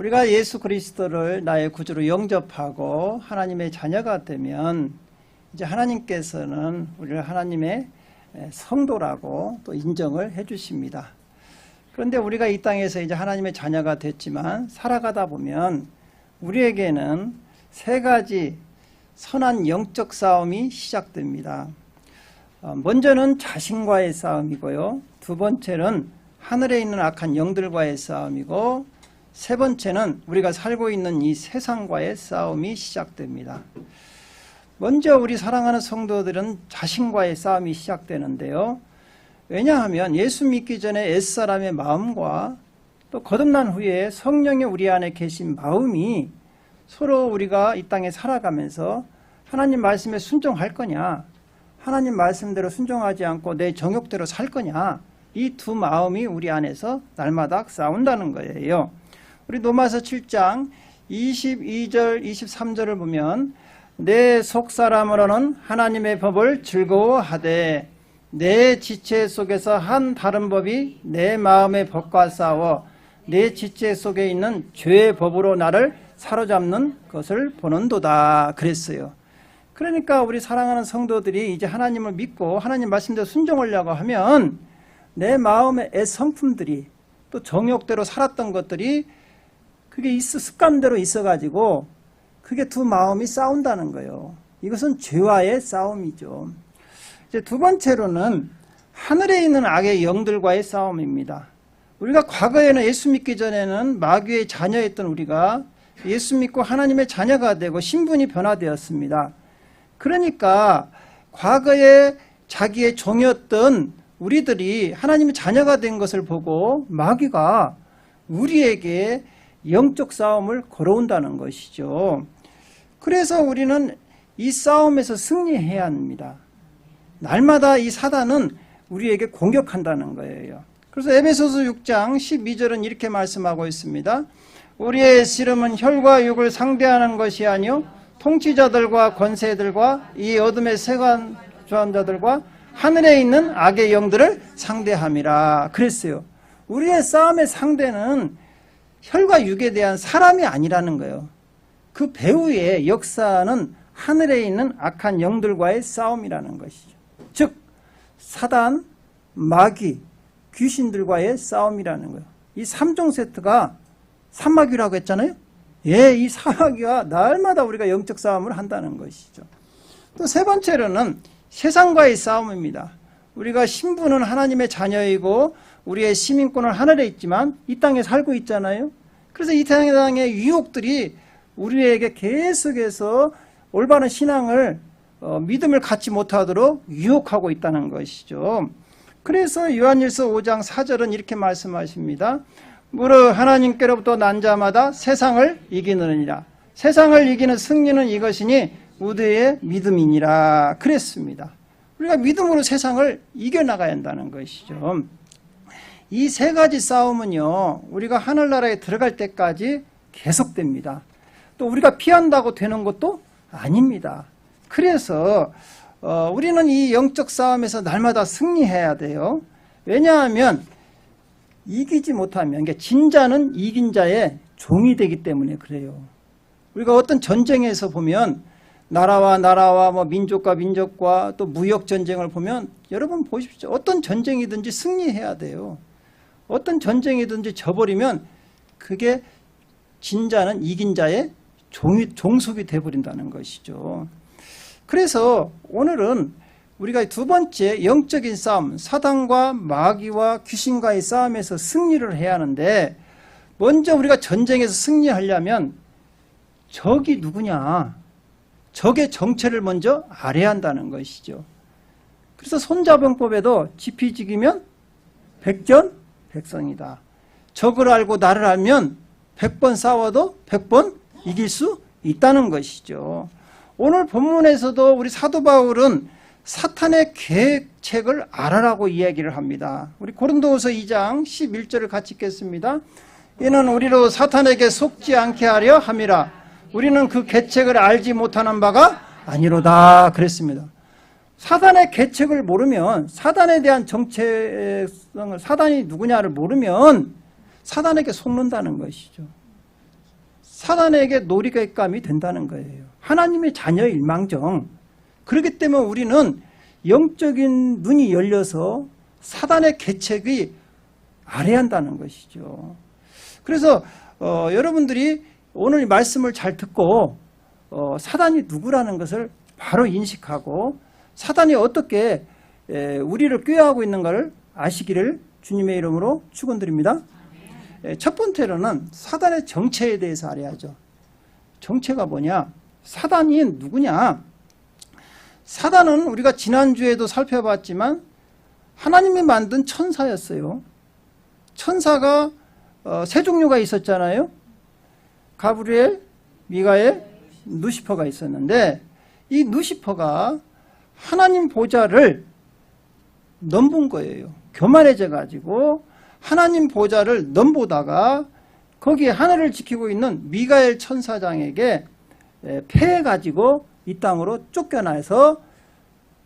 우리가 예수 그리스도를 나의 구주로 영접하고 하나님의 자녀가 되면 이제 하나님께서는 우리를 하나님의 성도라고 또 인정을 해 주십니다. 그런데 우리가 이 땅에서 이제 하나님의 자녀가 됐지만 살아가다 보면 우리에게는 세 가지 선한 영적 싸움이 시작됩니다. 먼저는 자신과의 싸움이고요. 두 번째는 하늘에 있는 악한 영들과의 싸움이고, 세 번째는 우리가 살고 있는 이 세상과의 싸움이 시작됩니다. 먼저 우리 사랑하는 성도들은 자신과의 싸움이 시작되는데요. 왜냐하면 예수 믿기 전에 옛사람의 마음과 또 거듭난 후에 성령이 우리 안에 계신 마음이 서로 우리가 이 땅에 살아가면서 하나님 말씀에 순종할 거냐, 하나님 말씀대로 순종하지 않고 내 정욕대로 살 거냐, 이 두 마음이 우리 안에서 날마다 싸운다는 거예요. 우리 로마서 7장 22절 23절을 보면 내 속사람으로는 하나님의 법을 즐거워하되 내 지체 속에서 한 다른 법이 내 마음의 법과 싸워 내 지체 속에 있는 죄의 법으로 나를 사로잡는 것을 보는도다 그랬어요. 그러니까 우리 사랑하는 성도들이 이제 하나님을 믿고 하나님 말씀대로 순종하려고 하면 내 마음의 애성품들이 또 정욕대로 살았던 것들이 그게 습관대로 있어가지고 그게 두 마음이 싸운다는 거예요. 이것은 죄와의 싸움이죠. 이제 두 번째로는 하늘에 있는 악의 영들과의 싸움입니다. 우리가 과거에는 예수 믿기 전에는 마귀의 자녀였던 우리가 예수 믿고 하나님의 자녀가 되고 신분이 변화되었습니다. 그러니까 과거에 자기의 종이었던 우리들이 하나님의 자녀가 된 것을 보고 마귀가 우리에게 영적 싸움을 걸어온다는 것이죠. 그래서 우리는 이 싸움에서 승리해야 합니다. 날마다 이 사단은 우리에게 공격한다는 거예요. 그래서 에베소서 6장 12절은 이렇게 말씀하고 있습니다. 우리의 씨름은 혈과 육을 상대하는 것이 아니요 통치자들과 권세들과 이 어둠의 세관 주관자들과 하늘에 있는 악의 영들을 상대함이라 그랬어요. 우리의 싸움의 상대는 혈과 육에 대한 사람이 아니라는 거예요. 그 배후의 역사는 하늘에 있는 악한 영들과의 싸움이라는 것이죠. 즉 사단, 마귀, 귀신들과의 싸움이라는 거예요. 이 3종 세트가 삼마귀라고 했잖아요. 예, 이 삼마귀와 날마다 우리가 영적 싸움을 한다는 것이죠. 또 세 번째로는 세상과의 싸움입니다. 우리가 신분은 하나님의 자녀이고 우리의 시민권은 하늘에 있지만 이 땅에 살고 있잖아요. 그래서 이 땅의 유혹들이 우리에게 계속해서 올바른 신앙을 믿음을 갖지 못하도록 유혹하고 있다는 것이죠. 그래서 요한일서 5장 4절은 이렇게 말씀하십니다. 무릇 하나님께로부터 난 자마다 세상을 이기느니라. 세상을 이기는 승리는 이것이니 우리의 믿음이니라 그랬습니다. 우리가 믿음으로 세상을 이겨나가야 한다는 것이죠. 이 세 가지 싸움은요, 우리가 하늘나라에 들어갈 때까지 계속됩니다. 또 우리가 피한다고 되는 것도 아닙니다. 그래서 우리는 이 영적 싸움에서 날마다 승리해야 돼요. 왜냐하면 이기지 못하면, 그러니까 진자는 이긴 자의 종이 되기 때문에 그래요. 우리가 어떤 전쟁에서 보면 나라와 나라와 민족과 민족과 또 무역 전쟁을 보면 여러분 보십시오. 어떤 전쟁이든지 승리해야 돼요. 어떤 전쟁이든지 져버리면 그게 진자는 이긴 자의 종속이 되어버린다는 것이죠. 그래서 오늘은 우리가 두 번째 영적인 싸움, 사단과 마귀와 귀신과의 싸움에서 승리를 해야 하는데, 먼저 우리가 전쟁에서 승리하려면 적이 누구냐, 적의 정체를 먼저 알아야 한다는 것이죠. 그래서 손자병법에도 지피지기면 백전백성이다. 적을 알고 나를 알면 100번 싸워도 100번 이길 수 있다는 것이죠. 오늘 본문에서도 우리 사도 바울은 사탄의 계책을 알아라고 이야기를 합니다. 우리 고린도후서 2장 11절을 같이 읽겠습니다. 이는 우리로 사탄에게 속지 않게 하려 함이라. 우리는 그 계책을 알지 못하는 바가 아니로다 그랬습니다. 사단의 계책을 모르면, 사단에 대한 정체성을, 사단이 누구냐를 모르면 사단에게 속는다는 것이죠. 사단에게 놀이감이 된다는 거예요. 하나님의 자녀의 일망정. 그렇기 때문에 우리는 영적인 눈이 열려서 사단의 계책이 아래한다는 것이죠. 그래서 여러분들이 오늘 말씀을 잘 듣고 사단이 누구라는 것을 바로 인식하고 사단이 어떻게 우리를 꾀하고 있는가를 아시기를 주님의 이름으로 축원드립니다. 첫 번째로는 사단의 정체에 대해서 알아야죠. 정체가 뭐냐? 사단이 누구냐? 사단은 우리가 지난주에도 살펴봤지만 하나님이 만든 천사였어요. 천사가 세 종류가 있었잖아요. 가브리엘, 미가엘, 누시퍼가 있었는데 이 누시퍼가 하나님 보좌를 넘본 거예요. 교만해져 가지고 하나님 보좌를 넘보다가 거기에 하늘을 지키고 있는 미가엘 천사장에게 패해 가지고 이 땅으로 쫓겨나서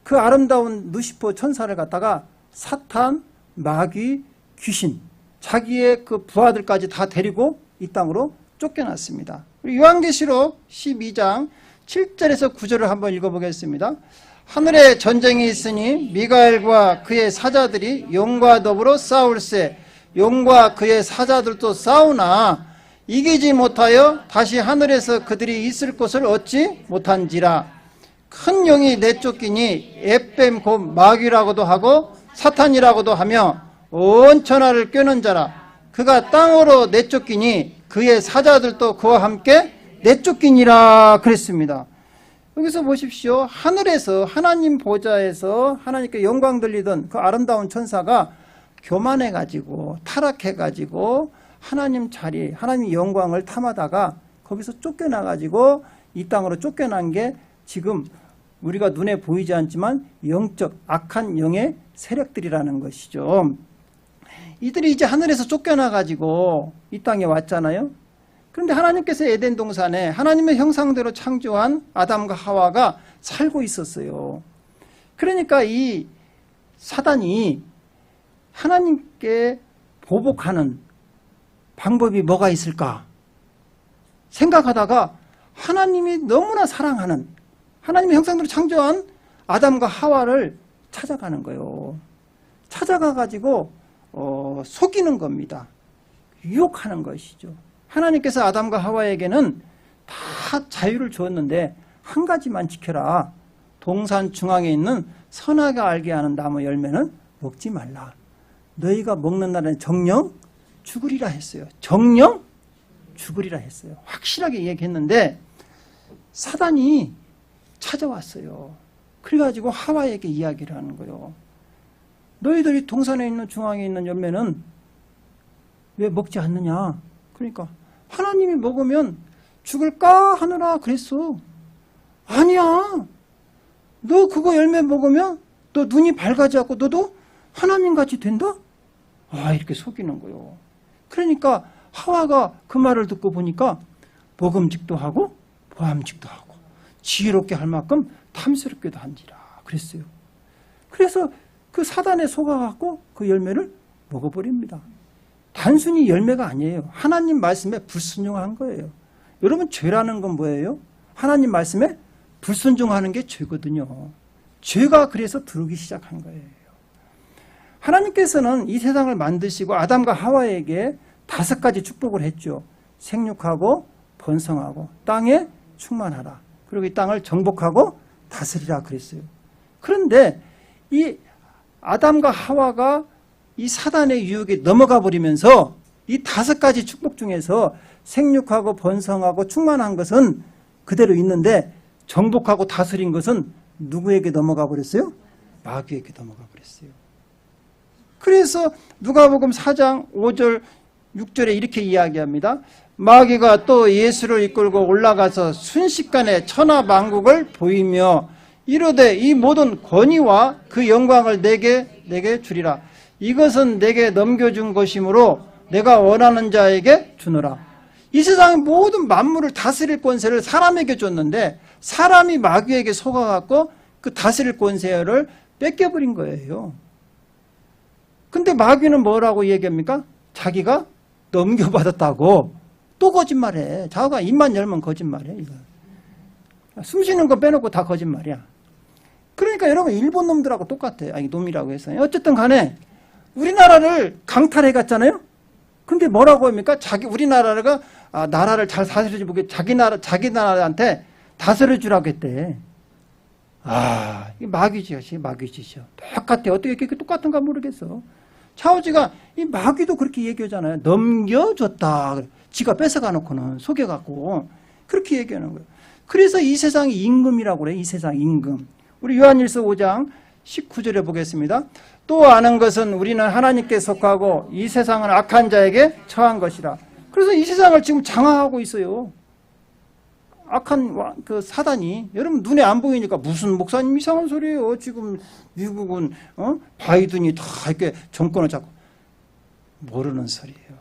그 아름다운 누시퍼 천사를 갖다가 사탄, 마귀, 귀신, 자기의 그 부하들까지 다 데리고 이 땅으로 쫓겨났습니다. 요한계시록 12장 7절에서 9절을 한번 읽어보겠습니다. 하늘에 전쟁이 있으니 미가엘과 그의 사자들이 용과 더불어 싸울세. 용과 그의 사자들도 싸우나 이기지 못하여 다시 하늘에서 그들이 있을 곳을 얻지 못한지라. 큰 용이 내쫓기니 에뱀 곧 마귀라고도 하고 사탄이라고도 하며 온 천하를 꿰는 자라. 그가 땅으로 내쫓기니 그의 사자들도 그와 함께 내쫓기니라 그랬습니다. 여기서 보십시오. 하늘에서 하나님 보좌에서 하나님께 영광 들리던 그 아름다운 천사가 교만해가지고 타락해가지고 하나님 자리, 하나님 영광을 탐하다가 거기서 쫓겨나가지고 이 땅으로 쫓겨난 게 지금 우리가 눈에 보이지 않지만 영적 악한 영의 세력들이라는 것이죠. 이들이 이제 하늘에서 쫓겨나가지고 이 땅에 왔잖아요. 그런데 하나님께서 에덴 동산에 하나님의 형상대로 창조한 아담과 하와가 살고 있었어요. 그러니까 이 사단이 하나님께 보복하는 방법이 뭐가 있을까 생각하다가 하나님이 너무나 사랑하는 하나님의 형상대로 창조한 아담과 하와를 찾아가는 거예요. 찾아가가지고 속이는 겁니다. 유혹하는 것이죠. 하나님께서 아담과 하와에게는 다 자유를 주었는데 한 가지만 지켜라. 동산 중앙에 있는 선악을 알게 하는 나무 열매는 먹지 말라. 너희가 먹는 날에는 정령 죽으리라 했어요. 정령 죽으리라 했어요. 확실하게 얘기했는데 사단이 찾아왔어요. 그래가지고 하와에게 이야기를 하는 거예요. 너희들이 동산에 있는 중앙에 있는 열매는 왜 먹지 않느냐? 그러니까 하나님이 먹으면 죽을까 하느라 그랬어. 아니야. 너 그거 열매 먹으면 너 눈이 밝아지고 너도 하나님같이 된다? 이렇게 속이는 거예요. 그러니까 하와가 그 말을 듣고 보니까 먹음직도 하고 보암직도 하고 지혜롭게 할 만큼 탐스럽게도 한지라 그랬어요. 그래서 그 사단에 속아갖고 그 열매를 먹어버립니다. 단순히 열매가 아니에요. 하나님 말씀에 불순종한 거예요. 여러분 죄라는 건 뭐예요? 하나님 말씀에 불순종하는 게 죄거든요. 죄가 그래서 들어오기 시작한 거예요. 하나님께서는 이 세상을 만드시고 아담과 하와에게 5가지 축복을 했죠. 생육하고 번성하고 땅에 충만하라. 그리고 이 땅을 정복하고 다스리라 그랬어요. 그런데 이 아담과 하와가 이 사단의 유혹에 넘어가 버리면서 이 5가지 축복 중에서 생육하고 번성하고 충만한 것은 그대로 있는데 정복하고 다스린 것은 누구에게 넘어가 버렸어요? 마귀에게 넘어가 버렸어요. 그래서 누가복음 4장 5절 6절에 이렇게 이야기합니다. 마귀가 또 예수를 이끌고 올라가서 순식간에 천하만국을 보이며 이르되 이 모든 권위와 그 영광을 내게 주리라. 이것은 내게 넘겨준 것이므로 내가 원하는 자에게 주노라. 이 세상의 모든 만물을 다스릴 권세를 사람에게 줬는데 사람이 마귀에게 속아갖고 그 다스릴 권세를 뺏겨버린 거예요. 근데 마귀는 뭐라고 얘기합니까? 자기가 넘겨받았다고 또 거짓말해. 자가 입만 열면 거짓말해. 이거. 숨 쉬는 거 빼놓고 다 거짓말이야. 그러니까 여러분 일본 놈들하고 똑같아요. 아니 놈이라고 해서. 어쨌든 간에 우리나라를 강탈해 갔잖아요. 근데 뭐라고 합니까? 우리나라가 나라를 잘 다스려주고 자기 나라한테 다스려주라고 했대. 이게 마귀짓이죠. 똑같아. 어떻게 이렇게 똑같은가 모르겠어. 차오지가 이 마귀도 그렇게 얘기하잖아요. 넘겨줬다. 지가 뺏어가 놓고는 속여갖고 그렇게 얘기하는 거예요. 그래서 이 세상이 임금이라고 그래. 이 세상 임금. 우리 요한일서 5장 19절에 보겠습니다. 또 아는 것은 우리는 하나님께 속하고 이 세상은 악한 자에게 처한 것이라. 그래서 이 세상을 지금 장악하고 있어요. 악한 그 사단이. 여러분 눈에 안 보이니까 무슨 목사님 이상한 소리예요. 지금 미국은 바이든이 다 이렇게 정권을 잡고. 모르는 소리예요.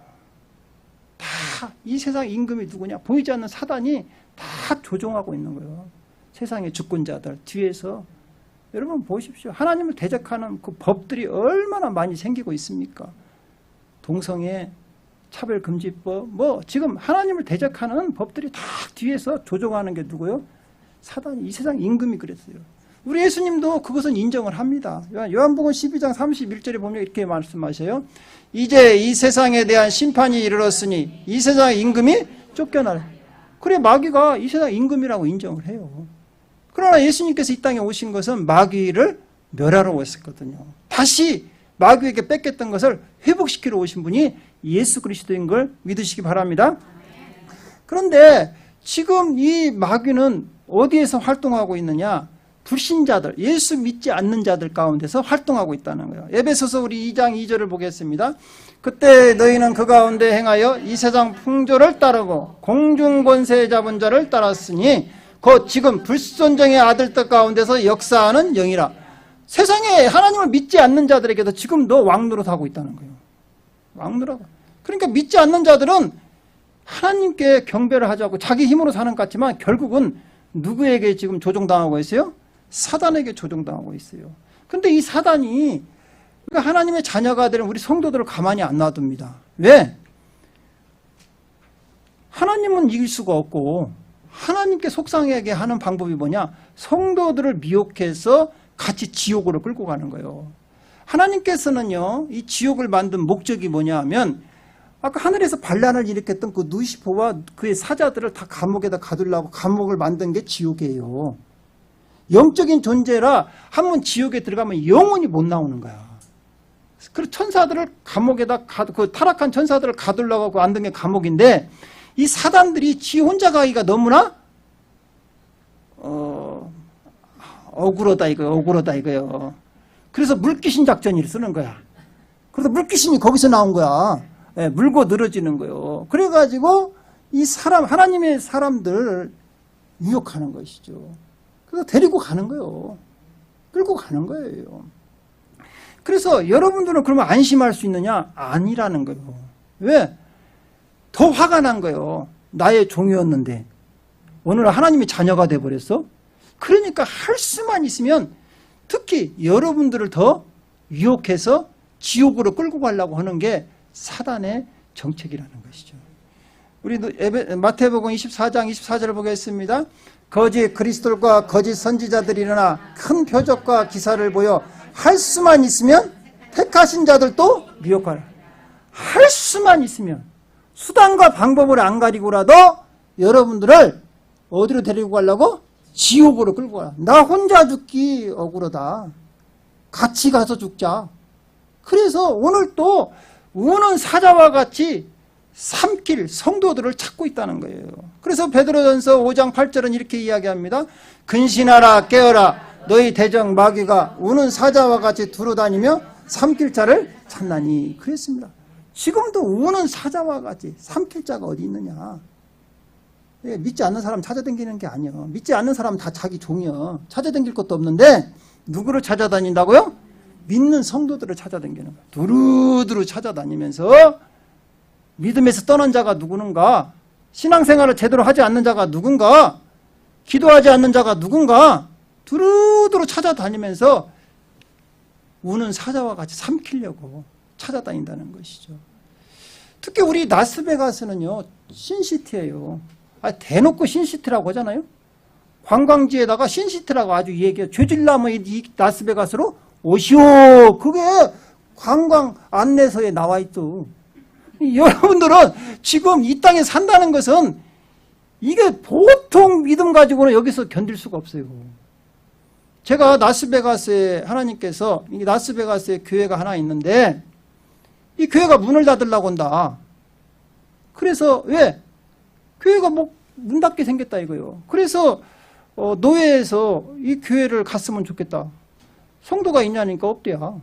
다 이 세상 임금이 누구냐? 보이지 않는 사단이 다 조종하고 있는 거예요. 세상의 주권자들 뒤에서. 여러분 보십시오. 하나님을 대적하는 그 법들이 얼마나 많이 생기고 있습니까? 동성애, 차별금지법, 지금 하나님을 대적하는 법들이 다 뒤에서 조종하는 게 누구요? 사단이. 이 세상 임금이 그랬어요. 우리 예수님도 그것은 인정을 합니다. 요한복음 12장 31절에 보면 이렇게 말씀하셔요. 이제 이 세상에 대한 심판이 이르렀으니 이 세상의 임금이 쫓겨나라. 그래 마귀가 이 세상 임금이라고 인정을 해요. 그러나 예수님께서 이 땅에 오신 것은 마귀를 멸하러 오셨거든요. 다시 마귀에게 뺏겼던 것을 회복시키러 오신 분이 예수 그리스도인 걸 믿으시기 바랍니다. 그런데 지금 이 마귀는 어디에서 활동하고 있느냐? 불신자들, 예수 믿지 않는 자들 가운데서 활동하고 있다는 거예요. 에베소서 우리 2장 2절을 보겠습니다. 그때 너희는 그 가운데 행하여 이 세상 풍조를 따르고 공중 권세 잡은 자를 따랐으니 곧 지금 불순종의 아들들 가운데서 역사하는 영이라. 세상에 하나님을 믿지 않는 자들에게도 지금도 왕노릇하고 있다는 거예요. 왕노릇. 그러니까 믿지 않는 자들은 하나님께 경배를 하자고 자기 힘으로 사는 것 같지만 결국은 누구에게 지금 조종당하고 있어요? 사단에게 조종당하고 있어요. 근데 이 사단이 그러니까 하나님의 자녀가 되는 우리 성도들을 가만히 안 놔둡니다. 왜? 하나님은 이길 수가 없고 하나님께 속상하게 하는 방법이 뭐냐? 성도들을 미혹해서 같이 지옥으로 끌고 가는 거예요. 하나님께서는요, 이 지옥을 만든 목적이 뭐냐 하면 아까 하늘에서 반란을 일으켰던 그 누시포와 그의 사자들을 다 감옥에다 가두려고 감옥을 만든 게 지옥이에요. 영적인 존재라 한번 지옥에 들어가면 영원히 못 나오는 거야. 그 천사들을 감옥에다 그 타락한 천사들을 가두려고 만든 게 감옥인데 이 사단들이 지 혼자 가기가 너무나 억울하다 이거요. 그래서 물귀신 작전을 쓰는 거야. 그래서 물귀신이 거기서 나온 거야. 예, 물고 늘어지는 거예요. 그래가지고 이 하나님의 사람들 유혹하는 것이죠. 그래서 데리고 가는 거예요. 끌고 가는 거예요. 그래서 여러분들은 그러면 안심할 수 있느냐? 아니라는 거예요. 왜? 더 화가 난 거예요. 나의 종이었는데 오늘 하나님의 자녀가 돼버렸어? 그러니까 할 수만 있으면 특히 여러분들을 더 유혹해서 지옥으로 끌고 가려고 하는 게 사단의 정책이라는 것이죠. 우리 마태복음 24장 24절을 보겠습니다. 거짓 그리스도들과 거짓 선지자들이 일어나 큰 표적과 기사를 보여 할 수만 있으면 택하신 자들도 미혹하라. 할 수만 있으면 수단과 방법을 안 가리고라도 여러분들을 어디로 데리고 가려고? 지옥으로 끌고 가라. 나 혼자 죽기 억울하다. 같이 가서 죽자. 그래서 오늘 또 우는 사자와 같이 삼킬 성도들을 찾고 있다는 거예요. 그래서 베드로전서 5장 8절은 이렇게 이야기합니다. 근신하라 깨어라 너희 대적 마귀가 우는 사자와 같이 두루다니며 삼킬 자를 찾나니 그랬습니다. 지금도 우는 사자와 같이 삼킬 자가 어디 있느냐. 믿지 않는 사람 찾아다니는 게 아니야. 믿지 않는 사람은 다 자기 종이야. 찾아다닐 것도 없는데 누구를 찾아다닌다고요? 믿는 성도들을 찾아다니는 거야. 두루두루 찾아다니면서 믿음에서 떠난 자가 누구는가? 신앙생활을 제대로 하지 않는 자가 누군가? 기도하지 않는 자가 누군가? 두루두루 찾아다니면서 우는 사자와 같이 삼키려고 찾아다닌다는 것이죠. 특히 우리 라스베가스는요, 신시티예요. 대놓고 신시티라고 하잖아요. 관광지에다가 신시티라고 아주 얘기해요. 죄질나면 이 라스베가스로 오시오. 그게 관광 안내서에 나와 있어. 여러분들은 지금 이 땅에 산다는 것은 이게 보통 믿음 가지고는 여기서 견딜 수가 없어요. 제가 라스베가스에 하나님께서 이 라스베가스에 교회가 하나 있는데 이 교회가 문을 닫으려고 한다. 그래서 왜? 교회가 뭐 문 닫게 생겼다 이거요. 그래서 노예에서 이 교회를 갔으면 좋겠다. 성도가 있냐니까 없대야.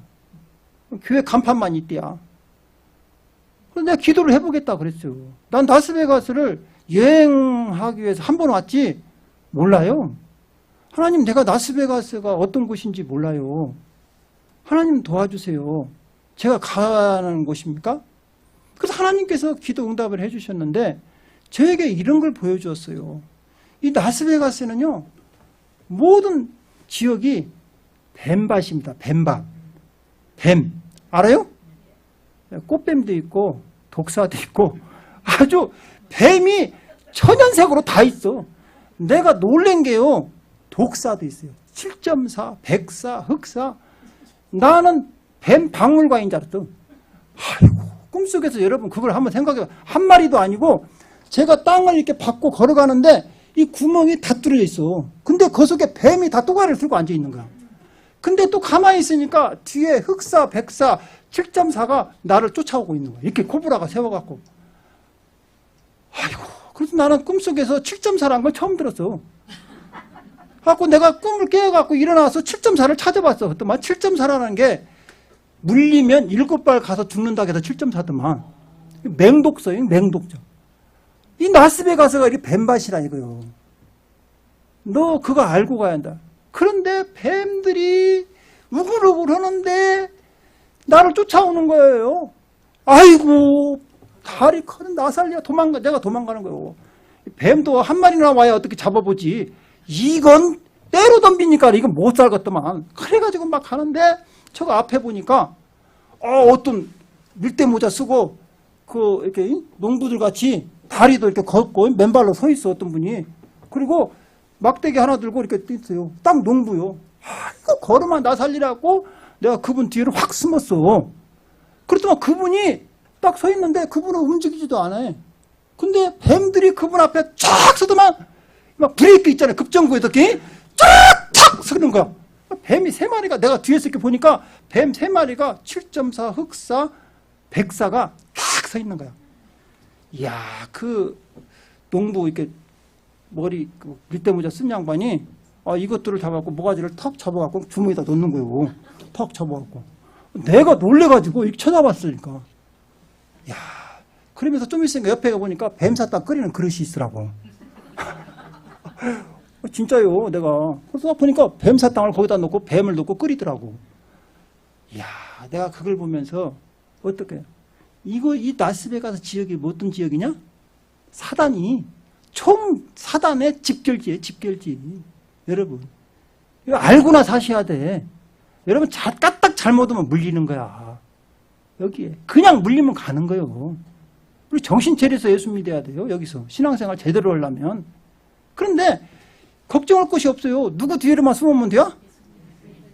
교회 간판만 있대야. 그래서 내가 기도를 해보겠다 그랬죠. 난 라스베가스를 여행하기 위해서 한 번 왔지 몰라요. 하나님, 내가 라스베가스가 어떤 곳인지 몰라요. 하나님 도와주세요. 제가 가는 곳입니까? 그래서 하나님께서 기도 응답을 해주셨는데 저에게 이런 걸 보여주었어요. 이 라스베가스는요, 모든 지역이 뱀밭입니다. 뱀밭. 뱀. 알아요? 꽃뱀도 있고 독사도 있고 아주 뱀이 천연색으로 다 있어. 내가 놀란 게요, 독사도 있어요. 7.4, 백사, 흑사. 나는 뱀 박물관인 줄 알았어. 아이고, 꿈속에서 여러분 그걸 한번 생각해봐. 한 마리도 아니고 제가 땅을 이렇게 밟고 걸어가는데 이 구멍이 다 뚫려 있어. 근데 그 속에 뱀이 다 또가리를 들고 앉아 있는 거야. 근데 또 가만히 있으니까 뒤에 흑사, 백사, 7.4가 나를 쫓아오고 있는 거야. 이렇게 코브라가 세워갖고. 아이고, 그래서 나는 꿈속에서 7.4라는 걸 처음 들었어. 그래갖고 내가 꿈을 깨어갖고 일어나서 7.4를 찾아봤어. 그랬더만 7.4라는 게 물리면 7발 가서 죽는다고 해서 7.4더만. 맹독서예요, 맹독죠. 이 라스베가스가 이게 뱀밭이라 이거요. 너 그거 알고 가야 한다. 그런데 뱀들이 우글우글 하는데 나를 쫓아오는 거예요. 아이고, 다리 커는 나살리야. 내가 도망가는 거예요. 뱀도 한 마리나 와야 어떻게 잡아보지. 이건 때로 덤비니까 이건 못 살겠더만. 그래가지고 막 가는데 저거 앞에 보니까 어떤 밀대 모자 쓰고 그 이렇게 농부들 같이 다리도 이렇게 걷고 맨발로 서 있어 어떤 분이. 그리고 막대기 하나 들고 이렇게 뛰어요. 딱 농부요. 이거 걸으면 나 살리라고 내가 그분 뒤로 확 숨었어. 그랬더니 그분이 딱 서 있는데 그분은 움직이지도 않아요. 근데 뱀들이 그분 앞에 쫙 서더만 막 브레이크 있잖아요. 급정구에서 이렇게 쫙 서는 거야. 뱀이 3마리가 내가 뒤에서 이렇게 보니까 뱀 3마리가 7.4 흑사, 백사가 딱 서 있는 거야. 이야, 그 농부 이렇게 머리 밀대모자 쓴 양반이 이것들을 잡아갖고 모가지를 턱 잡아갖고 주머니에다 넣는 거예요. 턱 잡아갖고. 내가 놀래가지고 이렇게 쳐다봤으니까. 야, 그러면서 좀 있으니까 옆에 가보니까 뱀 샀다 끓이는 그릇이 있더라고. 진짜요, 내가. 그래서 보니까 뱀 사탕을 거기다 넣고 뱀을 넣고 끓이더라고. 이야, 내가 그걸 보면서 어떻게 이 라스베가스 지역이 뭐 어떤 지역이냐? 사단이 총 사단의 집결지예요, 집결지. 여러분, 이거 알고나 사셔야 돼. 여러분, 까딱 잘못하면 물리는 거야. 여기에 그냥 물리면 가는 거예요. 우리 정신 차려서 예수 믿어야 돼요. 여기서 신앙생활 제대로 하려면. 그런데 걱정할 것이 없어요. 누구 뒤에만 숨으면 돼요?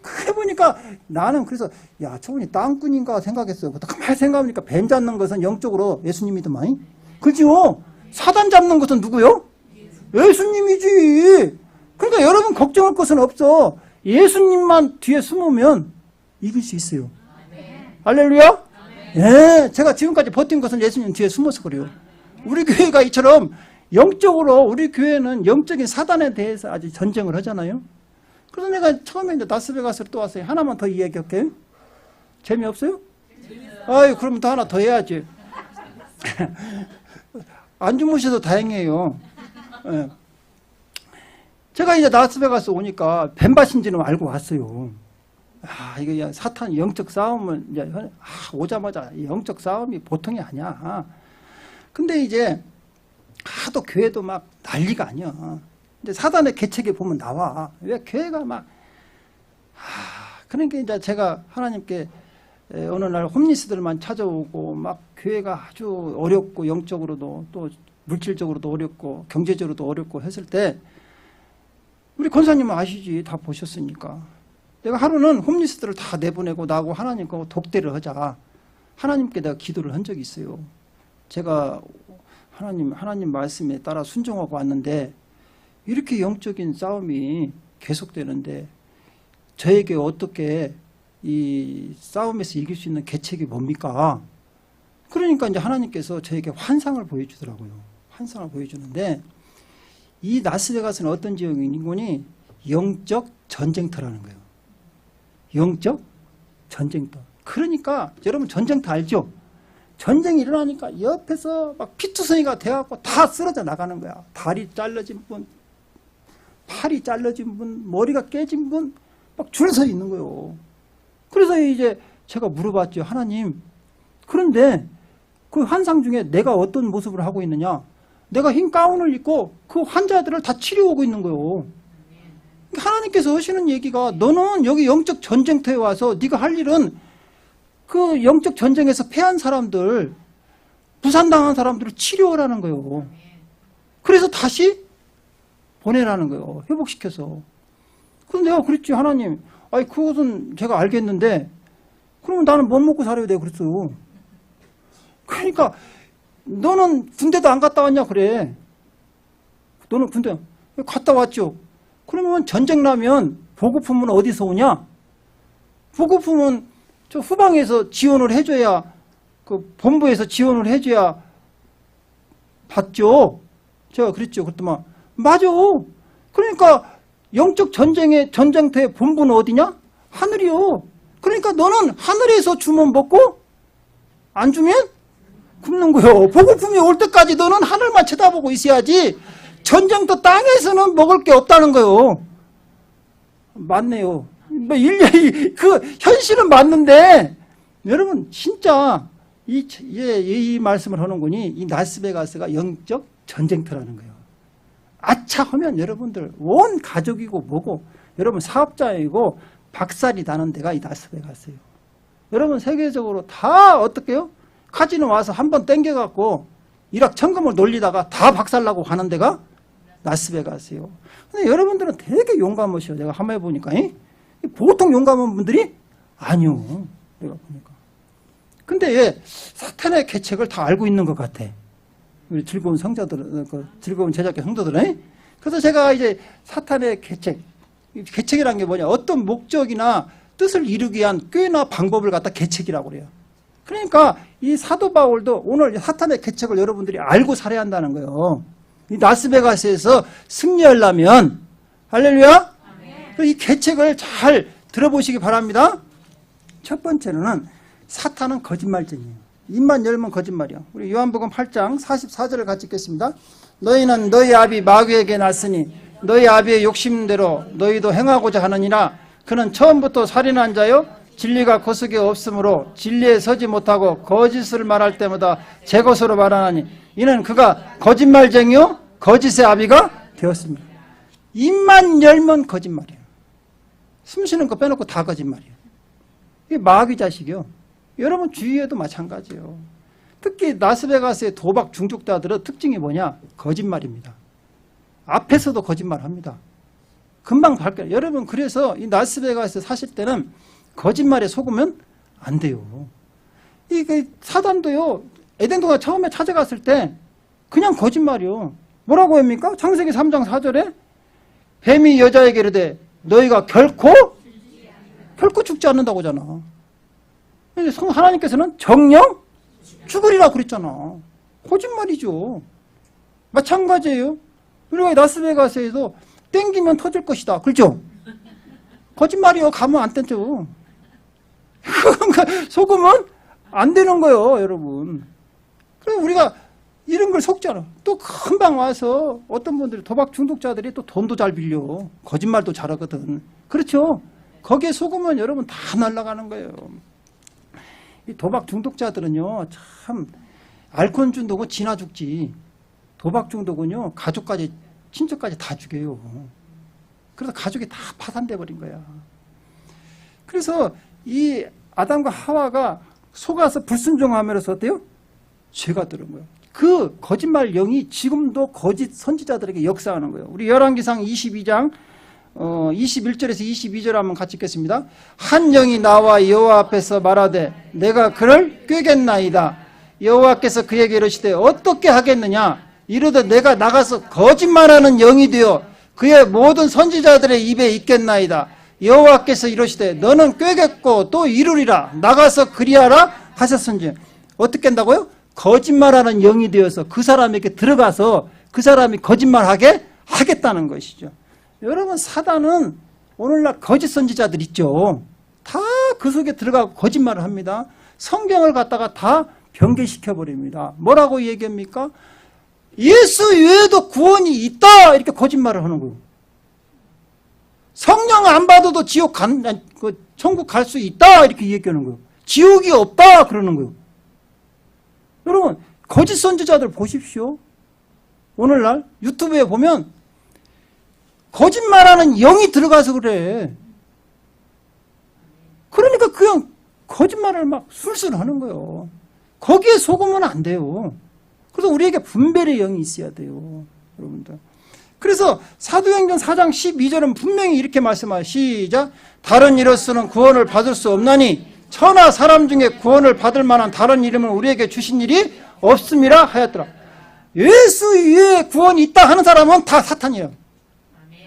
그래 보니까 나는 그래서 야, 저분이 땅꾼인가 생각했어요. 가만히 생각하니까 뱀 잡는 것은 영적으로 예수님이더만. 그죠? 사단 잡는 것은 누구요? 예수님이지. 그러니까 여러분 걱정할 것은 없어. 예수님만 뒤에 숨으면 이길 수 있어요. 할렐루야? 예, 제가 지금까지 버틴 것은 예수님 뒤에 숨어서 그래요. 우리 교회가 이처럼 영적으로 우리 교회는 영적인 사단에 대해서 아주 전쟁을 하잖아요. 그래서 내가 처음에 이제 라스베가스로 또 왔어요. 하나만 더 이야기할게요. 재미없어요? 아유, 그러면 또 하나 더 해야지. 안 주무셔도 다행이에요. 예. 제가 이제 라스베가스 오니까 뱀밭인지는 알고 왔어요. 이거 사탄 영적 싸움은 이제 오자마자 영적 싸움이 보통이 아니야. 근데 이제 하도 교회도 막 난리가 아니야. 이제 사단의 계책에 보면 나와. 왜 교회가 막 그러니까 이제 제가 하나님께 어느 날 홈리스들만 찾아오고 막 교회가 아주 어렵고 영적으로도 또 물질적으로도 어렵고 경제적으로도 어렵고 했을 때 우리 권사님은 아시지. 다 보셨으니까. 내가 하루는 홈리스들을 다 내보내고 나하고 하나님과 독대를 하자. 하나님께 내가 기도를 한 적이 있어요. 제가 하나님 말씀에 따라 순종하고 왔는데 이렇게 영적인 싸움이 계속되는데 저에게 어떻게 이 싸움에서 이길 수 있는 계책이 뭡니까? 그러니까 이제 하나님께서 저에게 환상을 보여주더라고요. 환상을 보여주는데 이 라스베가스는 어떤 지역이니 영적 전쟁터라는 거예요. 영적 전쟁터. 그러니까 여러분 전쟁터 알죠? 전쟁이 일어나니까 옆에서 막 피투성이가 돼갖고 다 쓰러져 나가는 거야. 다리 잘라진 분, 팔이 잘라진 분, 머리가 깨진 분 막 줄 서 있는 거예요. 그래서 이제 제가 물어봤죠. 하나님, 그런데 그 환상 중에 내가 어떤 모습을 하고 있느냐? 내가 흰 가운을 입고 그 환자들을 다 치료하고 있는 거예요. 하나님께서 하시는 얘기가 너는 여기 영적 전쟁터에 와서 네가 할 일은 그 영적 전쟁에서 패한 사람들, 부산당한 사람들을 치료하라는 거예요. 그래서 다시 보내라는 거예요. 회복시켜서. 그런데 내가 그랬지. 하나님, 아니 그것은 제가 알겠는데 그러면 나는 못 먹고 살아야 돼. 그랬어요. 그러니까 너는 군대도 안 갔다 왔냐 그래. 너는 군대 갔다 왔죠. 그러면 전쟁 나면 보급품은 어디서 오냐? 보급품은 저 후방에서 지원을 해줘야, 그 본부에서 지원을 해줘야 받죠. 제가 그랬죠. 그랬더만 맞아. 그러니까 영적 전쟁의 전쟁터의 본부는 어디냐? 하늘이요. 그러니까 너는 하늘에서 주면 먹고 안 주면 굶는 거요. 보급품이 올 때까지 너는 하늘만 쳐다보고 있어야지. 전쟁터 땅에서는 먹을 게 없다는 거요. 맞네요. 뭐 일일이 그 현실은 맞는데 여러분 진짜 이 말씀을 하는군이 이 라스베가스가 영적 전쟁터라는 거예요. 아차 하면 여러분들 온 가족이고 뭐고 여러분 사업자이고 박살이 나는 데가 이 라스베가스예요. 여러분 세계적으로 다 어떻게요? 카지노 와서 한번 땡겨갖고 일확천금을 놀리다가 다 박살나고 가는 데가 라스베가스예요. 근데 여러분들은 되게 용감하셔. 내가 한번 해보니까 보통 용감한 분들이 아니요. 내가 보니까. 근데 왜 사탄의 계책을 다 알고 있는 것 같아. 우리 즐거운 성자들, 즐거운 제자교 성도들은. 그래서 제가 이제 사탄의 계책이라는 게 뭐냐? 어떤 목적이나 뜻을 이루기 위한 꾀나 방법을 갖다 계책이라고 그래요. 그러니까 이 사도 바울도 오늘 사탄의 계책을 여러분들이 알고 살아야 한다는 거예요. 이 라스베가스에서 승리하려면 할렐루야. 이 계책을 잘 들어보시기 바랍니다. 첫 번째는 사탄은 거짓말쟁이에요. 입만 열면 거짓말이야. 우리 요한복음 8장 44절을 같이 읽겠습니다. 너희는 너희 아비 마귀에게 났으니 너희 아비의 욕심대로 너희도 행하고자 하느니라. 그는 처음부터 살인한 자요 진리가 그 속에 없으므로 진리에 서지 못하고 거짓을 말할 때마다 제 것으로 말하나니 이는 그가 거짓말쟁이요 거짓의 아비가 되었습니다. 입만 열면 거짓말이에요. 숨 쉬는 거 빼놓고 다 거짓말이에요. 이게 마귀 자식이요. 여러분 주위에도 마찬가지예요. 특히 라스베가스의 도박 중독자들의 특징이 뭐냐? 거짓말입니다. 앞에서도 거짓말합니다. 금방 밝혀요. 여러분 그래서 이 라스베가스에 사실 때는 거짓말에 속으면 안 돼요. 이 사단도요. 에덴동산 처음에 찾아갔을 때 그냥 거짓말이요. 뭐라고 합니까? 창세기 3장 4절에 뱀이 여자에게 이르되 너희가 결코 죽지 않는다고 하잖아. 하나님께서는 정령 죽으리라 그랬잖아. 거짓말이죠. 마찬가지예요. 우리가 라스베가스에서 땡기면 터질 것이다. 그렇죠? 거짓말이요. 가면 안 땡죠. 속으면 안 되는 거예요, 여러분. 그래서 우리가 이런 걸 속잖아. 또 금방 와서 어떤 분들이 도박 중독자들이 또 돈도 잘 빌려. 거짓말도 잘하거든. 그렇죠? 거기에 속으면 여러분 다 날아가는 거예요. 이 도박 중독자들은요, 참, 알코올 중독은 지나 죽지. 도박 중독은요, 가족까지, 친척까지 다 죽여요. 그래서 가족이 다 파산돼 버린 거야. 그래서 이 아담과 하와가 속아서 불순종함으로써 어때요? 죄가 들은 거예요. 그 거짓말 영이 지금도 거짓 선지자들에게 역사하는 거예요. 우리 열왕기상 22장 21절에서 22절 한번 같이 읽겠습니다. 한 영이 나와 여호와 앞에서 말하되 내가 그를 꾀겠나이다. 여호와께서 그에게 이르시되 어떻게 하겠느냐. 이르되 내가 나가서 거짓말하는 영이 되어 그의 모든 선지자들의 입에 있겠나이다. 여호와께서 이르시되 너는 꾀겠고 또 이루리라. 나가서 그리하라 하셨은지. 어떻게 한다고요? 거짓말하는 영이 되어서 그 사람에게 들어가서 그 사람이 거짓말하게 하겠다는 것이죠. 여러분, 사단은 오늘날 거짓 선지자들 있죠. 다 그 속에 들어가고 거짓말을 합니다. 성경을 갖다가 다 변개시켜버립니다. 뭐라고 얘기합니까? 예수 외에도 구원이 있다 이렇게 거짓말을 하는 거예요. 성령 안 받아도 천국 갈 수 있다 이렇게 얘기하는 거예요. 지옥이 없다 그러는 거예요. 여러분, 거짓 선지자들 보십시오. 오늘날 유튜브에 보면 거짓말하는 영이 들어가서 그래. 그러니까 그냥 거짓말을 막 술술 하는 거예요. 거기에 속으면 안 돼요. 그래서 우리에게 분별의 영이 있어야 돼요. 여러분들. 그래서 사도행전 4장 12절은 분명히 이렇게 말씀하시죠. 시작. 다른 이로서는 구원을 받을 수 없나니 천하 사람 중에 구원을 받을 만한 다른 이름을 우리에게 주신 일이 없음이라 하였더라. 예수 위에 구원이 있다 하는 사람은 다 사탄이에요.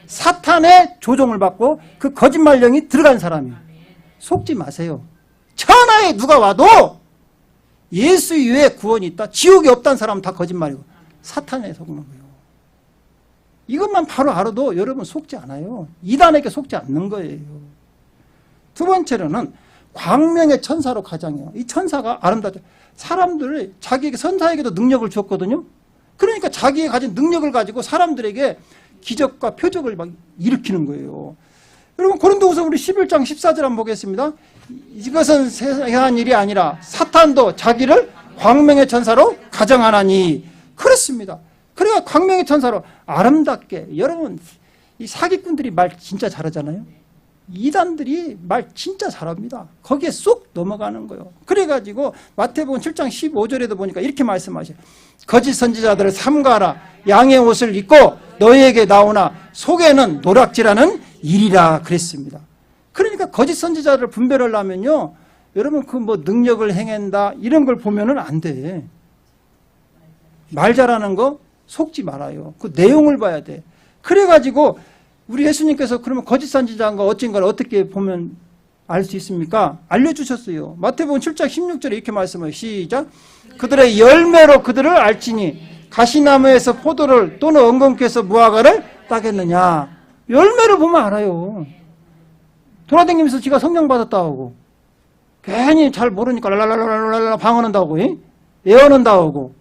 사탄의 조종을 받고 그 거짓말 영이 들어간 사람이에요. 속지 마세요. 천하에 누가 와도 예수 위에 구원이 있다, 지옥이 없다는 사람은 다 거짓말이고 사탄에 속는 거예요. 이것만 바로 알아도 여러분 속지 않아요. 이단에게 속지 않는 거예요. 두 번째로는 광명의 천사로 가장해요. 이 천사가 아름답죠. 사람들을 자기에게 선사에게도 능력을 줬거든요. 그러니까 자기가 가진 능력을 가지고 사람들에게 기적과 표적을 막 일으키는 거예요. 여러분, 고린도후서 우리 11장 14절 한번 보겠습니다. 이것은 세상한 일이 아니라 사탄도 자기를 광명의 천사로 가정하나니. 그렇습니다. 그러니까 광명의 천사로 아름답게. 여러분, 이 사기꾼들이 말 진짜 잘하잖아요. 이단들이 말 진짜 잘합니다. 거기에 쏙 넘어가는 거예요. 그래가지고 마태복음 7장 15절에도 보니까 이렇게 말씀하셔요. 거짓 선지자들을 삼가라. 양의 옷을 입고 너희에게 나오나 속에는 노략질하는 일이라 그랬습니다. 그러니까 거짓 선지자를 분별하려면요, 여러분 그 뭐 능력을 행한다 이런 걸 보면은 안 돼. 말 잘하는 거 속지 말아요. 그 내용을 봐야 돼. 그래가지고 우리 예수님께서 그러면 거짓 선지자인가 어쩐가를 어떻게 보면 알 수 있습니까? 알려주셨어요. 마태복음 7장 16절에 이렇게 말씀해요. 시작. 그들의 열매로 그들을 알지니 가시나무에서 포도를 또는 엉겅퀴에서 무화과를 따겠느냐. 열매를 보면 알아요. 돌아다니면서 지가 성령 받았다고 하고 괜히 잘 모르니까 랄랄랄랄랄라 방언한다고 예언한다고 하고.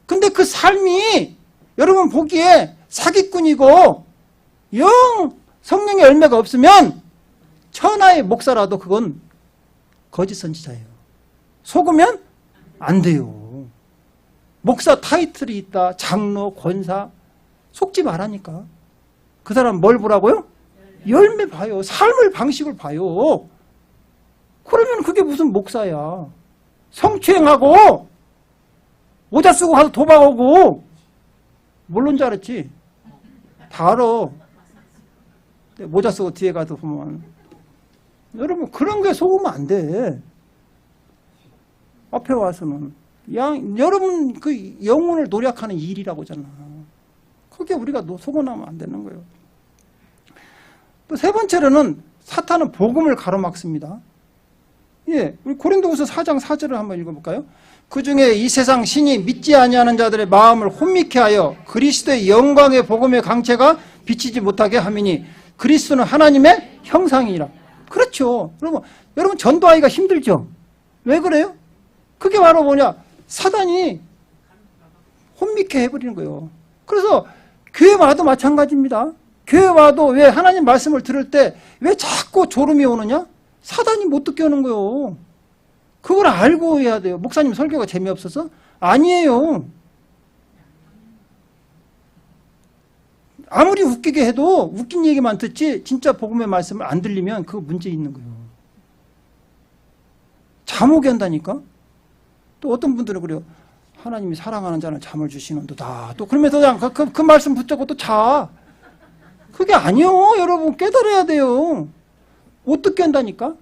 근데 그 삶이 여러분 보기에 사기꾼이고 영 성령의 열매가 없으면 천하의 목사라도 그건 거짓 선지자예요. 속으면 안 돼요. 목사 타이틀이 있다, 장로, 권사, 속지 말라니까. 그 사람 뭘 보라고요? 열매 봐요. 삶의 방식을 봐요. 그러면 그게 무슨 목사야. 성추행하고 모자 쓰고 가서 도박하고 모르는 줄 알았지? 다 알아. 모자 쓰고 뒤에 가서 보면. 여러분 그런 게 속으면 안 돼. 앞에 와서는 여러분 그 영혼을 노력하는 일이라고 하잖아. 그게 우리가 속어나면 안 되는 거예요. 또 세 번째로는 사탄은 복음을 가로막습니다. 예, 우리 고린도후서 4장 4절을 한번 읽어볼까요? 그 중에 이 세상 신이 믿지 아니하는 자들의 마음을 혼미케 하여 그리스도의 영광의 복음의 강체가 비치지 못하게 함이니 그리스도는 하나님의 형상이라. 그렇죠. 여러분 전도하기가 힘들죠. 왜 그래요? 그게 바로 뭐냐? 사단이 혼미케 해버리는 거예요. 그래서 교회 와도 마찬가지입니다. 교회 와도 왜 하나님 말씀을 들을 때 왜 자꾸 졸음이 오느냐? 사단이 못 듣게 하는 거예요. 그걸 알고 해야 돼요. 목사님 설교가 재미없어서? 아니에요. 아무리 웃기게 해도 웃긴 얘기만 듣지 진짜 복음의 말씀을 안 들리면 그 문제 있는 거예요. 잠 오게 한다니까. 또 어떤 분들은 그래요. 하나님이 사랑하는 자는 잠을 주시는도다. 또 그러면서 그냥 그 말씀 붙잡고 또 자. 그게 아니요. 여러분 깨달아야 돼요. 못 듣게 한다니까.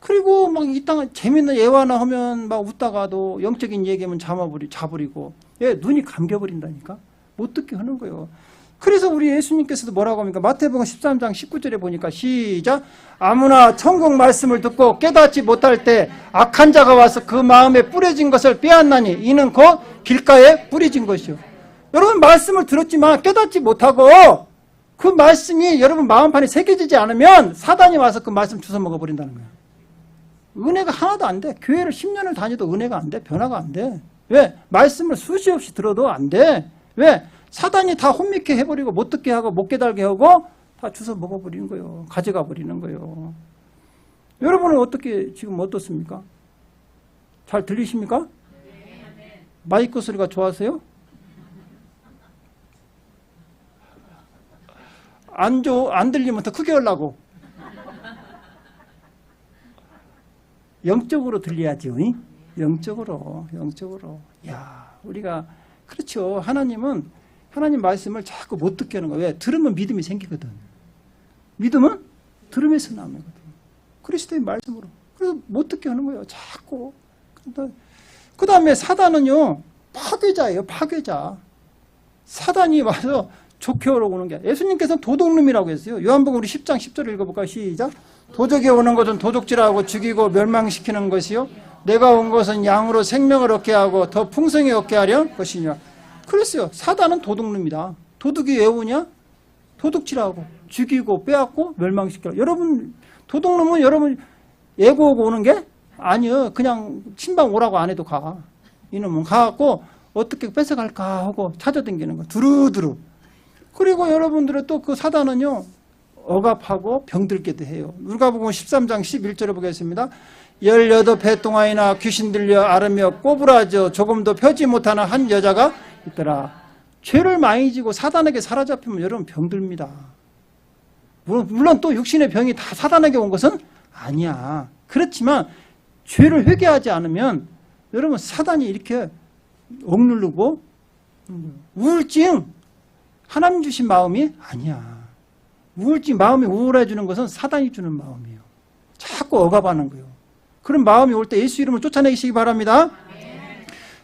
그리고 막 이 땅 재밌는 예화나 하면 막 웃다가도 영적인 얘기하면 자버리고 눈이 감겨버린다니까. 못 듣게 하는 거예요. 그래서 우리 예수님께서도 뭐라고 합니까? 마태복음 13장 19절에 보니까 시작. 아무나 천국 말씀을 듣고 깨닫지 못할 때 악한 자가 와서 그 마음에 뿌려진 것을 빼앗나니 이는 곧 길가에 뿌려진 것이요. 여러분 말씀을 들었지만 깨닫지 못하고 그 말씀이 여러분 마음판에 새겨지지 않으면 사단이 와서 그 말씀 주워 먹어버린다는 거예요. 은혜가 하나도 안 돼. 교회를 10년을 다녀도 은혜가 안 돼. 변화가 안 돼. 왜? 말씀을 수시 없이 들어도 안 돼. 왜? 사단이 다 혼미케 해버리고 못 듣게 하고 못 깨달게 하고 다 주워 먹어버리는 거예요. 가져가 버리는 거예요. 여러분은 어떻게 지금 어떻습니까? 잘 들리십니까? 마이크 소리가 좋아서요? 안 들리면 더 크게 하려고. 영적으로 들려야지. 영적으로. 야, 우리가 그렇죠. 하나님 말씀을 자꾸 못 듣게 하는 거예요. 왜? 들으면 믿음이 생기거든. 믿음은 들음에서 나오거든. 그리스도의 말씀으로. 그래서 못 듣게 하는 거예요. 자꾸. 그 다음에 사단은요. 파괴자예요. 파괴자. 사단이 와서 좋게 하러 오는 게 예수님께서는 도둑놈이라고 했어요. 요한복음 우리 10장 10절을 읽어볼까요? 시작. 도적이 오는 것은 도둑질하고 죽이고 멸망시키는 것이요. 내가 온 것은 양으로 생명을 얻게 하고 더 풍성히 얻게 하려 것이냐. 그랬어요. 사단은 도둑놈이다. 도둑이 왜 오냐? 도둑질하고 죽이고 빼앗고 멸망시켜. 여러분 도둑놈은 여러분 예고하고 오는 게 아니요. 그냥 신방 오라고 안 해도 가. 이놈은 가갖고 어떻게 뺏어갈까 하고 찾아다니는 거. 두루두루. 그리고 여러분들은 또 그 사단은요. 억압하고 병들게도 해요. 누가복음 13장 11절을 보겠습니다. 18배 동안이나 귀신 들려 앓으며 꼬부라져 조금도 펴지 못하는 한 여자가 있더라. 죄를 많이 지고 사단에게 사로잡히면 여러분 병듭니다. 물론 또 육신의 병이 다 사단에게 온 것은 아니야. 그렇지만 죄를 회개하지 않으면 여러분 사단이 이렇게 억누르고 우울증 하나님 주신 마음이 아니야. 우울증 마음이 우울해지는 것은 사단이 주는 마음이에요. 자꾸 억압하는 거예요. 그런 마음이 올 때 예수 이름을 쫓아내시기 바랍니다.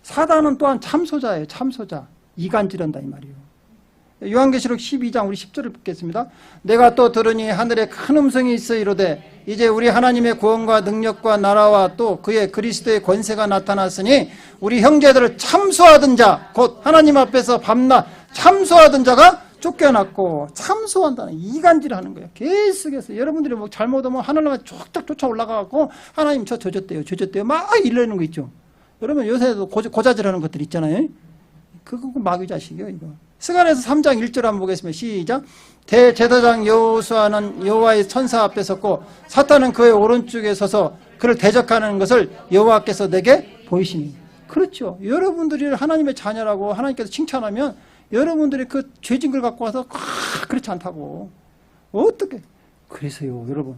사단은 또한 참소자예요. 참소자. 이간질한다 이 말이에요. 요한계시록 12장 우리 10절을 읽겠습니다. 내가 또 들으니 하늘에 큰 음성이 있어 이르되 이제 우리 하나님의 구원과 능력과 나라와 또 그의 그리스도의 권세가 나타났으니 우리 형제들을 참소하던 자 곧 하나님 앞에서 밤낮 참소하던 자가 쫓겨났고. 참소한다는 이간질하는 거예요. 계속해서 여러분들이 뭐 잘못하면 하늘나라 쫙쫙 쫓아 올라가고 하나님 저 저졌대요 막 이러는 거 있죠. 여러분 요새도 고자질하는 것들 있잖아요. 그거 마귀 자식이에요. 이거 스가랴서 3장 1절 한번 보겠습니다. 시작. 대제사장 여호수아는 여호와의 천사 앞에 섰고 사탄은 그의 오른쪽에 서서 그를 대적하는 것을 여호와께서 내게 보이시니. 그렇죠. 여러분들이 하나님의 자녀라고 하나님께서 칭찬하면 여러분들이 그 죄진 걸 갖고 와서 그렇지 않다고. 어떻게. 그래서요 여러분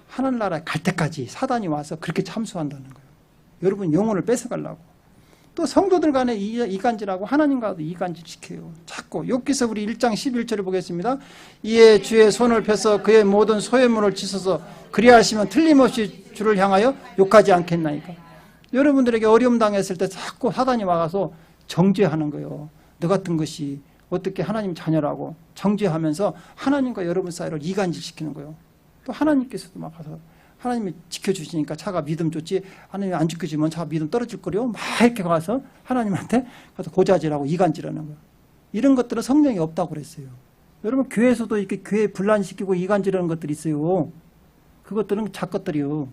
하늘나라에 갈 때까지 사단이 와서 그렇게 참수한다는 거예요. 여러분 영혼을 뺏어가려고. 또 성도들 간에 이간질하고 하나님과도 이간질 시켜요. 자꾸. 욥기서 우리 1장 11절을 보겠습니다. 이에 주의 손을 펴서 그의 모든 소유물을 찢어서 그리하시면 틀림없이 주를 향하여 욕하지 않겠나이까. 여러분들에게 어려움 당했을 때 자꾸 사단이 와서 정죄하는 거예요. 너 같은 것이 어떻게 하나님 자녀라고 정죄하면서 하나님과 여러분 사이를 이간질시키는 거예요. 또 하나님께서도 막 가서 하나님이 지켜주시니까 차가 믿음 좋지, 하나님이 안 지켜주면 차가 믿음 떨어질 거래요. 막 이렇게 가서 하나님한테 가서 고자질하고 이간질하는 거예요. 이런 것들은 성령이 없다고 그랬어요. 여러분 교회에서도 이렇게 교회 분란시키고 이간질하는 것들이 있어요. 그것들은 작것들이요.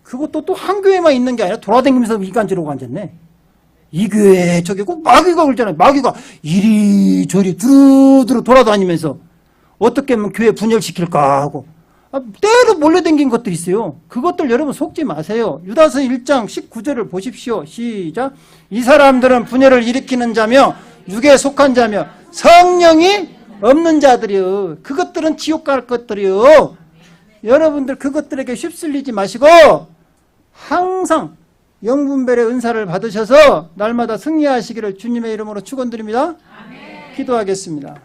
그것도 또 한 교회만 있는 게 아니라 돌아다니면서 이간질하고 앉았네. 이 교회 저기 꼭 마귀가 그러잖아요. 마귀가 이리저리 두루두루 돌아다니면서 어떻게 하면 교회 분열시킬까 하고 때로 몰려다닌 것들이 있어요. 그것들 여러분 속지 마세요. 유다서 1장 19절을 보십시오. 시작. 이 사람들은 분열을 일으키는 자며 육에 속한 자며 성령이 없는 자들이요. 그것들은 지옥 갈 것들이요. 여러분들 그것들에게 휩쓸리지 마시고 항상 영분별의 은사를 받으셔서 날마다 승리하시기를 주님의 이름으로 축원드립니다. 기도하겠습니다.